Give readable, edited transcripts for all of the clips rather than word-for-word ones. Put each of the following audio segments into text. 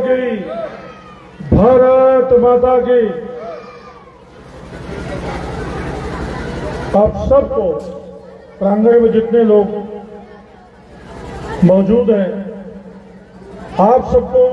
की, भारत माता की। आप सबको, प्रांगण में जितने लोग मौजूद हैं, आप सबको,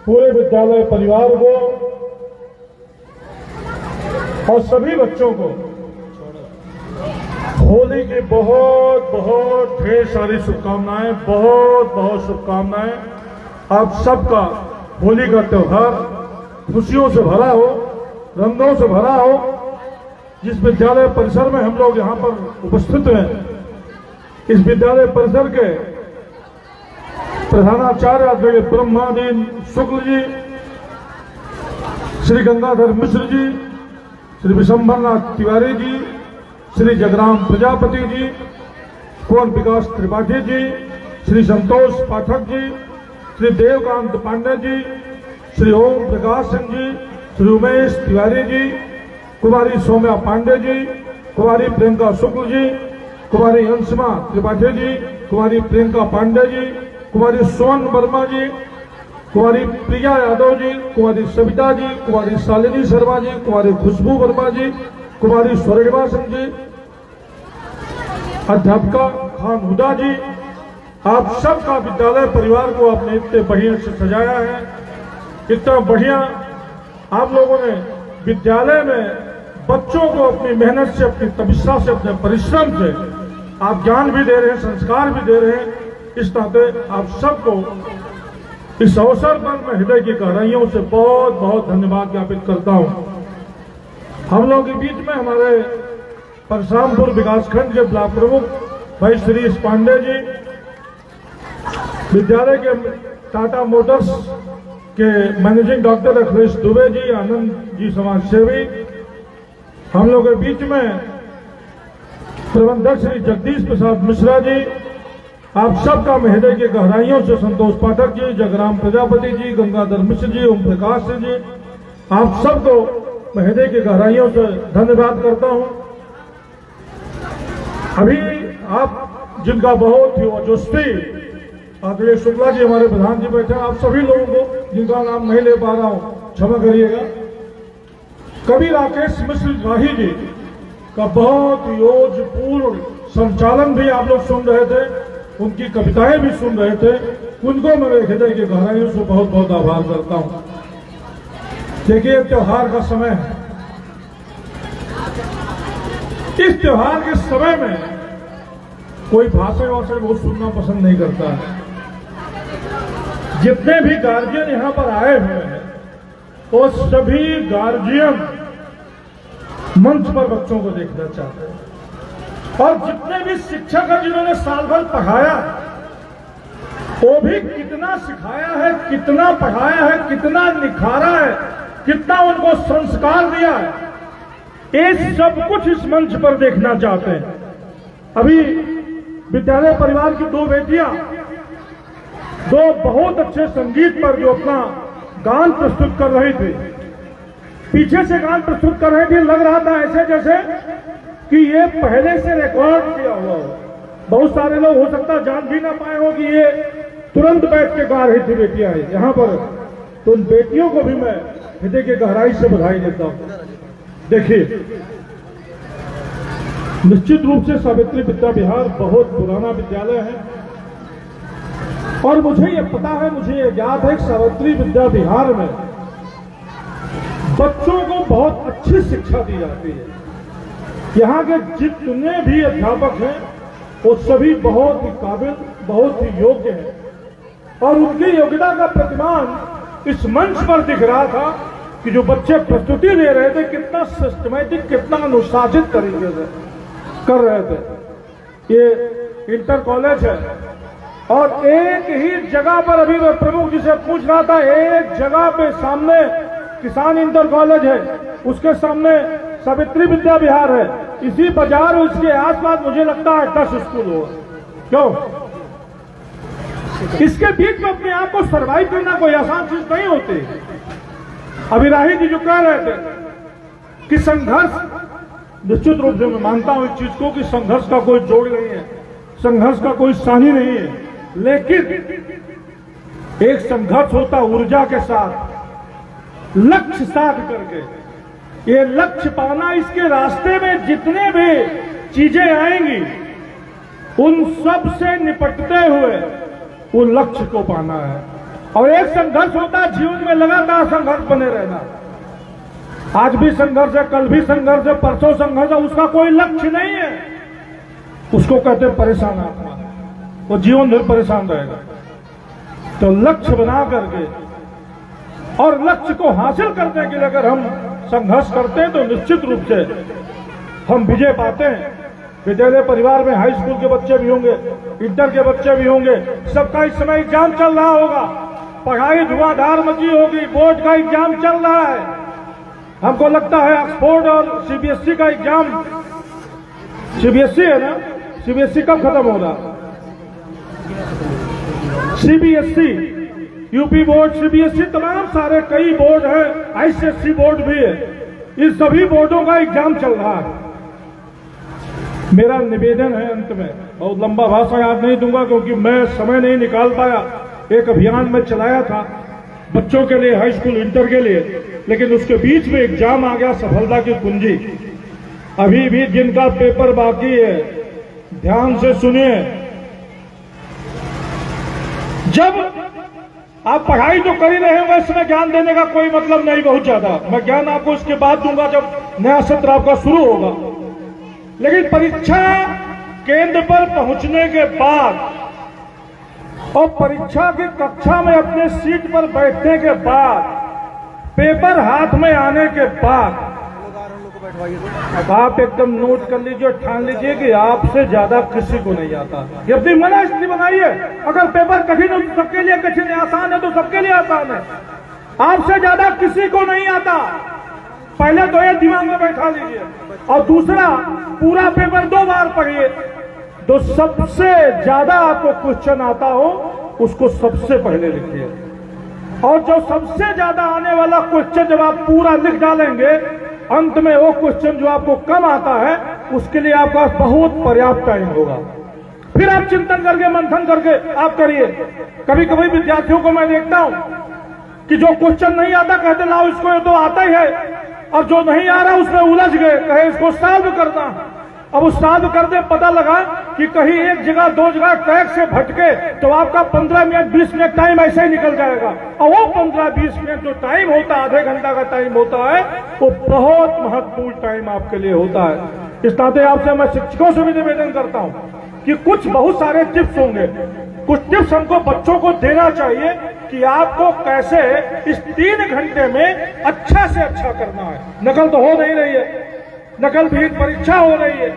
पूरे विद्यालय परिवार को और सभी बच्चों को होली की बहुत बहुत ढेर सारी शुभकामनाएं, बहुत बहुत शुभकामनाएं। आप सबका होली का त्योहार खुशियों से भरा हो, रंगों से भरा हो। जिस विद्यालय परिसर में हम लोग यहाँ पर उपस्थित हैं, इस विद्यालय परिसर के प्रधानाचार्य आदरणीय ब्रह्मादीन शुक्ल जी, श्री गंगाधर मिश्र जी, श्री विशंभरनाथ तिवारी जी, श्री जगराम प्रजापति जी, कुंवर विकास त्रिपाठी जी, श्री संतोष पाठक जी, श्री देवकांत पांडे जी, श्री ओम प्रकाश सिंह जी, श्री उमेश तिवारी जी, कुमारी सौम्या पांडे जी, कुमारी प्रियंका शुक्ल जी, कुमारी अंशुमा त्रिपाठी जी, कुमारी प्रियंका पांडे जी, कुमारी सोन वर्मा जी, कुमारी प्रिया यादव जी, कुमारी सविता जी, कुमारी शालिनी शर्मा जी, कुमारी खुशबू वर्मा जी, कुमारी स्वर्णिमा सिंह जी, अध्यापिका खान हुदा जी। आप सबका विद्यालय परिवार को आपने इतने बढ़िया से सजाया है, इतना बढ़िया आप लोगों ने विद्यालय में बच्चों को अपनी मेहनत से, अपनी तपस्या से, अपने परिश्रम से आप ज्ञान भी दे रहे हैं, संस्कार भी दे रहे हैं। इस नाते आप सबको इस अवसर पर मैं हृदय की गहराइयों से बहुत बहुत धन्यवाद ज्ञापित करता हूं। हम लोगों के बीच में हमारे परशुरामपुर विकासखंड के ब्लॉक प्रमुख भाई श्री पांडे जी, विद्यालय के टाटा मोटर्स के मैनेजिंग डॉक्टर अखिलेश दुबे जी, आनंद जी समाज सेवी, हम लोग के बीच में प्रबंधक श्री जगदीश प्रसाद मिश्रा जी, आप सबका मैं हृदय की गहराइयों से संतोष पाठक जी, जगराम प्रजापति जी, गंगाधर मिश्र जी, ओम प्रकाश सिंह जी, आप सबको मैं हृदय की गहराइयों से धन्यवाद करता हूं। अभी आप जिनका बहुत ही ओजस्वी आदरणीय शुक्ला जी हमारे प्रधान जी बैठे हैं, आप सभी लोगों को जिनका नाम नहीं ले पा रहा हूं क्षमा करिएगा। कवि राकेश मिश्र राही जी का बहुत योजपूर्ण संचालन भी आप लोग सुन रहे थे, उनकी कविताएं भी सुन रहे थे, उनको मैं हृदय की गहराइयों से बहुत बहुत आभार करता हूं। देखिए, त्योहार का समय है, इस त्योहार के समय में कोई भाषण वाषण बहुत सुनना पसंद नहीं करता है। जितने भी गार्जियन यहां पर आए हुए हैं, वो सभी गार्जियन मंच पर बच्चों को देखना चाहते हैं, और जितने भी शिक्षक हैं जिन्होंने साल भर पढ़ाया, वो भी कितना सिखाया है, कितना पढ़ाया है, कितना निखारा है, कितना उनको संस्कार दिया है, ये सब कुछ इस मंच पर देखना चाहते हैं। अभी विद्यालय परिवार की दो बेटियां, दो बहुत अच्छे संगीत पर जो अपना गान प्रस्तुत कर रही थी, पीछे से गान प्रस्तुत कर रही थी, लग रहा था ऐसे जैसे कि ये पहले से रिकॉर्ड किया हुआ हो। बहुत सारे लोग हो सकता जान भी ना पाए हो कि ये तुरंत बैठ के गा रही थी बेटियां यहाँ पर। तो उन बेटियों को भी मैं हृदय की गहराई से बधाई देता हूं। देखिए, निश्चित रूप से सावित्री विद्या विहार बहुत पुराना विद्यालय है, और मुझे ये पता है, मुझे ये याद है कि सावित्री विद्या विहार में बच्चों को बहुत अच्छी शिक्षा दी जाती है। यहाँ के जितने भी अध्यापक हैं वो सभी बहुत ही काबिल, बहुत ही योग्य हैं, और उनकी योग्यता का प्रतिमान इस मंच पर दिख रहा था कि जो बच्चे प्रस्तुति दे रहे थे, कितना सिस्टमैटिक, कितना अनुशासित तरीके से कर रहे थे। ये इंटर कॉलेज है, और एक ही जगह पर, अभी मैं प्रमुख जी से पूछ रहा था, एक जगह पे सामने किसान इंटर कॉलेज है, उसके सामने सावित्री विद्या विहार है, इसी बाजार और इसके आसपास मुझे लगता है 10 स्कूल होगा। क्यों? इसके बीच में अपने आप को सर्वाइव करना कोई आसान चीज नहीं होती। अभी राही जी जो कह रहे थे कि संघर्ष, निश्चित रूप से मैं मानता हूं इस चीज को कि संघर्ष का कोई जोड़ नहीं है, संघर्ष का कोई सानी नहीं है, लेकिन एक संघर्ष होता ऊर्जा के साथ, लक्ष्य साध करके। ये लक्ष्य पाना, इसके रास्ते में जितने भी चीजें आएंगी उन सब से निपटते हुए वो लक्ष्य को पाना है। और एक संघर्ष होता है जीवन में, लगातार संघर्ष बने रहना। आज भी संघर्ष है, कल भी संघर्ष है, परसों संघर्ष है, उसका कोई लक्ष्य नहीं है, उसको कहते हैं परेशान आत्मा। वो जीवन भर परेशान रहेगा। तो लक्ष्य बना करके और लक्ष्य को हासिल करने के लिए अगर हम संघर्ष करते हैं तो निश्चित रूप से हम विजय पाते हैं। विद्यालय परिवार में हाई स्कूल के बच्चे भी होंगे, इंटर के बच्चे भी होंगे, सबका इस समय एग्जाम चल रहा होगा, पढ़ाई धुआंधार मची होगी, बोर्ड का एग्जाम चल रहा है। हमको लगता है ऑक्सफोर्ड और सीबीएसई का एग्जाम, सीबीएसई है ना, सीबीएसई कब खत्म हो रहा? सीबीएसई, यूपी बोर्ड, सीबीएसई, तमाम सारे कई बोर्ड हैं, आईसीएसई बोर्ड भी है। इन सभी बोर्डों का एग्जाम चल रहा है। मेरा निवेदन है, अंत में बहुत लंबा भाषण आज नहीं दूंगा क्योंकि मैं समय नहीं निकाल पाया। एक अभियान में चलाया था बच्चों के लिए, हाई स्कूल इंटर के लिए, लेकिन उसके बीच में एग्जाम आ गया, सफलता की कुंजी। अभी भी जिनका पेपर बाकी है ध्यान से सुनिए। जब आप पढ़ाई तो कर ही रहे होंगे, इसमें ज्ञान देने का कोई मतलब नहीं बहुत ज्यादा, मैं ज्ञान आपको इसके बाद दूंगा जब नया सत्र आपका शुरू होगा। लेकिन परीक्षा केंद्र पर पहुंचने के बाद और परीक्षा की कक्षा में अपने सीट पर बैठने के बाद, पेपर हाथ में आने के बाद आप एकदम नोट कर लीजिए, ठान लीजिए कि आपसे ज्यादा किसी को नहीं आता। ये अपनी मना स्थिति बनाइए। अगर पेपर कठिन हो तो सबके लिए कठिन है, आसान है तो सबके लिए आसान है। आपसे ज्यादा किसी को नहीं आता। पहले तो ये दिमाग में बैठा लीजिए। और दूसरा, पूरा पेपर 2 बार पढ़िए। तो सबसे ज्यादा आपको क्वेश्चन आता हो उसको सबसे पहले लिखिए। और जो सबसे ज्यादा आने वाला क्वेश्चन जब आप पूरा लिख डालेंगे, अंत में वो क्वेश्चन जो आपको कम आता है उसके लिए आपके पास बहुत पर्याप्त टाइम होगा। फिर आप चिंतन करके, मंथन करके आप करिए। कभी कभी विद्यार्थियों को मैं देखता हूं कि जो क्वेश्चन नहीं आता कहते लाओ इसको, ये तो आता ही है, और जो नहीं आ रहा उसमें उलझ गए, कहे इसको सॉल्व करना। अब उस सॉल्व करते पता लगा कि कहीं एक जगह 2 जगह ट्रैक से भटके तो आपका 15 मिनट 20 मिनट टाइम ऐसे ही निकल जाएगा। और वो 15-20 मिनट जो टाइम होता है, आधे घंटा का टाइम होता है, वो बहुत महत्वपूर्ण टाइम आपके लिए होता है। इस नाते आपसे मैं शिक्षकों से भी निवेदन करता हूं कि कुछ बहुत सारे टिप्स होंगे, कुछ टिप्स हमको बच्चों को देना चाहिए कि आपको कैसे इस 3 घंटे में अच्छा से अच्छा करना है। नकल तो हो नहीं रही है, नकल विहीन परीक्षा हो रही है।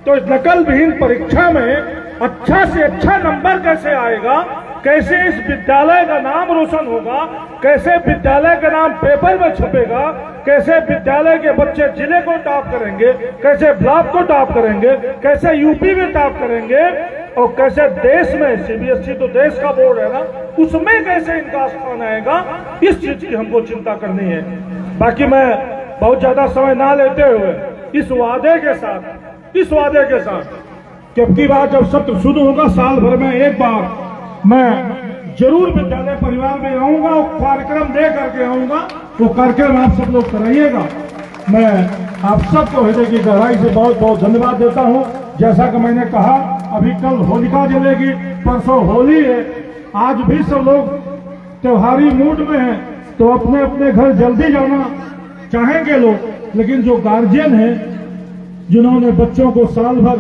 तो इस नकल विहीन परीक्षा में अच्छा से अच्छा नंबर कैसे आएगा, कैसे इस विद्यालय का नाम रोशन होगा, कैसे विद्यालय का नाम पेपर में छपेगा, कैसे विद्यालय के बच्चे जिले को टॉप करेंगे, कैसे ब्लॉक को टॉप करेंगे, कैसे यूपी में टॉप करेंगे, और कैसे देश में, सीबीएसई तो देश का बोर्ड है ना, उसमें कैसे इनका स्थान आएगा, इस चीज की हमको चिंता करनी है। बाकी मैं बहुत ज्यादा समय ना लेते हुए इस वादे के साथ कि अब की बार जब सत्र शुरू होगा, साल भर में एक बार मैं जरूर विद्यालय परिवार में आऊंगा और कार्यक्रम दे करके आऊंगा। वो कार्यक्रम आप सब लोग कराइएगा। मैं आप सबको हृदय की गहराई से बहुत बहुत धन्यवाद देता हूं। जैसा कि मैंने कहा, अभी कल होलिका जलेगी, परसों होली है। आज भी सब लोग त्योहारी मूड में हैं, तो अपने अपने घर जल्दी जाना चाहेंगे लोग। लेकिन जो गार्जियन है, जिन्होंने बच्चों को साल भर,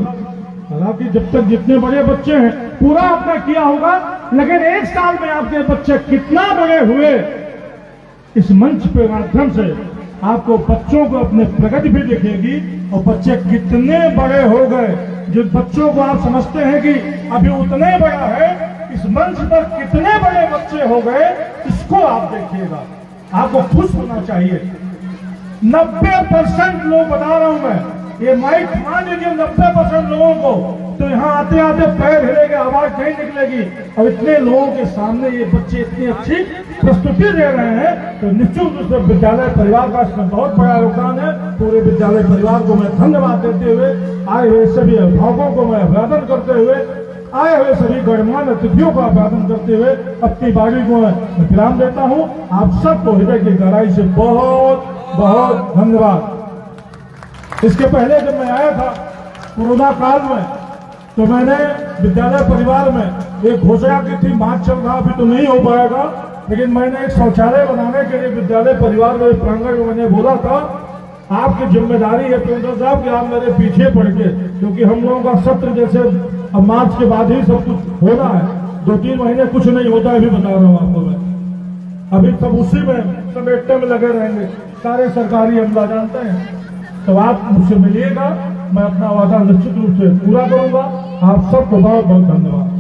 हालांकि जब तक जितने बड़े बच्चे हैं पूरा अपना किया होगा, लेकिन 1 साल में आपके बच्चे कितना बड़े हुए, इस मंच पे माध्यम से आपको बच्चों को अपने प्रगति भी दिखेगी और बच्चे कितने बड़े हो गए। जिन बच्चों को आप समझते हैं कि अभी उतने बड़ा है, इस मंच पर कितने बड़े बच्चे हो गए, इसको आप देखिएगा। आपको खुश होना चाहिए। 90% लोग, बता रहा हूं मैं, ये माइक मान लीजिए 90% लोगों को, तो यहाँ आते आते पैर हिलेंगे, आवाज नहीं निकलेगी। और इतने लोगों के सामने ये बच्चे इतनी अच्छी प्रस्तुति दे रहे हैं, तो निश्चित रूप से विद्यालय परिवार का इसमें बहुत बड़ा योगदान है। पूरे विद्यालय परिवार को मैं धन्यवाद देते हुए, आए हुए सभी अभिभावकों को मैं अभिवादन करते हुए आए हुए सभी गणमान्य अतिथियों का अभिवादन करते हुए अपनी बारी को मैं विराम देता हूं। आप सबको हृदय की गहराई से बहुत बहुत धन्यवाद। इसके पहले जब मैं आया था कोरोना काल में, तो मैंने विद्यालय परिवार में एक घोषणा की थी, मार्च चल रहा अभी तो नहीं हो पाएगा, लेकिन मैंने एक शौचालय बनाने के लिए विद्यालय परिवार में प्रांगण में मैंने बोला था आपकी जिम्मेदारी है प्रिंसिपल साहब कि आप मेरे पीछे पड़ के, क्योंकि हम लोगों का सत्र जैसे अब मार्च के बाद ही सब कुछ होना है, 2-3 महीने कुछ नहीं होता है, अभी बता रहा हूँ आपको मैं। अभी सब उसी में समेटने में लगे रहेंगे, सारे सरकारी अमला जानते हैं। तो आप मुझसे मिलिएगा, मैं अपना वादा निश्चित रूप से पूरा करूंगा। आप सबको बहुत बहुत धन्यवाद।